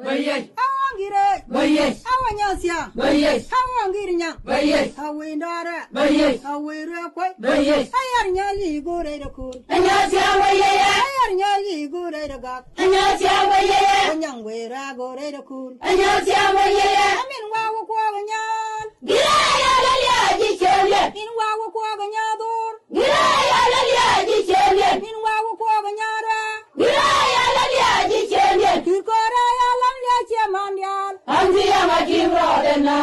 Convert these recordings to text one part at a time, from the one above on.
Bayay. Awangire. Bayay. Awanyasya. Bayay. Awangirinya. Bayay. Awindara. Bayay. Awira kwai. Bayay. Ayarnyali gore da kur. Anyasya bayay. Ayarnyali gore da gak. Anyasya bayay. Anyangwera gore da kur. Anyasya bayay. Amin wawo kwa ganyan. Giraya lalya jichelye. Min wawo kwa ganyadur. Giraya lalya jichelye. Min wawo kwa ganyara. Giraya lalya jichelye. Kirkora ya lamya che mandyan. Ramzi yama kim rodena.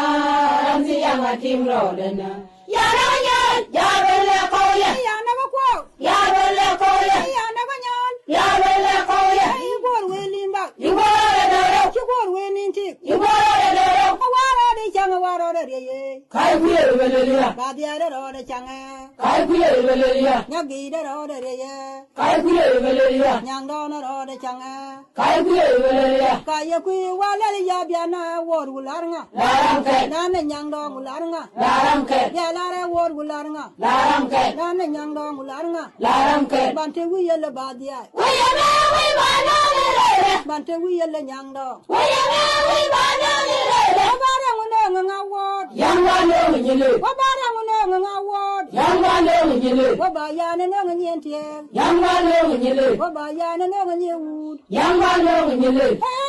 Ramzi yama kim rodena. Yaranyan. Yarole koye. Yana ba kwa. Yarole koye. Yana ganyan. Yarole koye. Ay gor welin ba. Yubore dero. Ki gor wenin tik. Yubore dero. Awara de changa wara de ye. Kai kuye belelia. Badia de ro de changa. Kai kuye belelia. Nyagi de ro de ye. Kai kuye belelia. Nyang do na ro de changa. Kai kuye belelia. Kaya kui wala ya biana wor gularnga. Laram ke. Nana nyang do gularnga. Laram ke. Ya lara wor gularnga. Laram ke. Nana nyang do gularnga. Laram ke. Bante wi yele badia. Wayame wi bana ni rere. Bante wi yele nyang do. Wayame wi bana ni rere. Wabara ngune nga wor. Yangwa no nyile. Wabara ngune nga wor. Yangwa no nyile. Wabaya ne nga nyentie. Yangwa no nyile. Wabaya ne nga nyewud. Yangwa no nyile.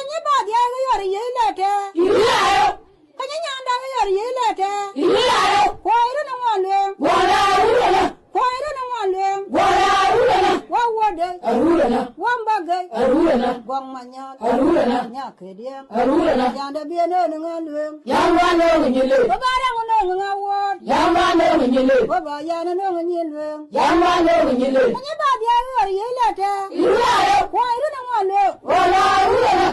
Ni badia ga yori yelete. Yulayo. Kanya nyanda ga yori yelete. Yulayo. Koiru na ngwalwe. Wala urana. Koiru na ngwalwe. Wala urana. Wawode. Arurana. Wambage. Arurana. Gwang manyal. Arurana. Nyakediam. Arurana. Yanda biene na ngwalwe. Yangwa no nyile. Wabara ngune nga wor. Yangwa no nyile. Wabaya ne nga nyelwe. Yangwa no nyile. Ni badia ga yori yelete. Yulayo. Koiru na ngwalwe. Wala urana.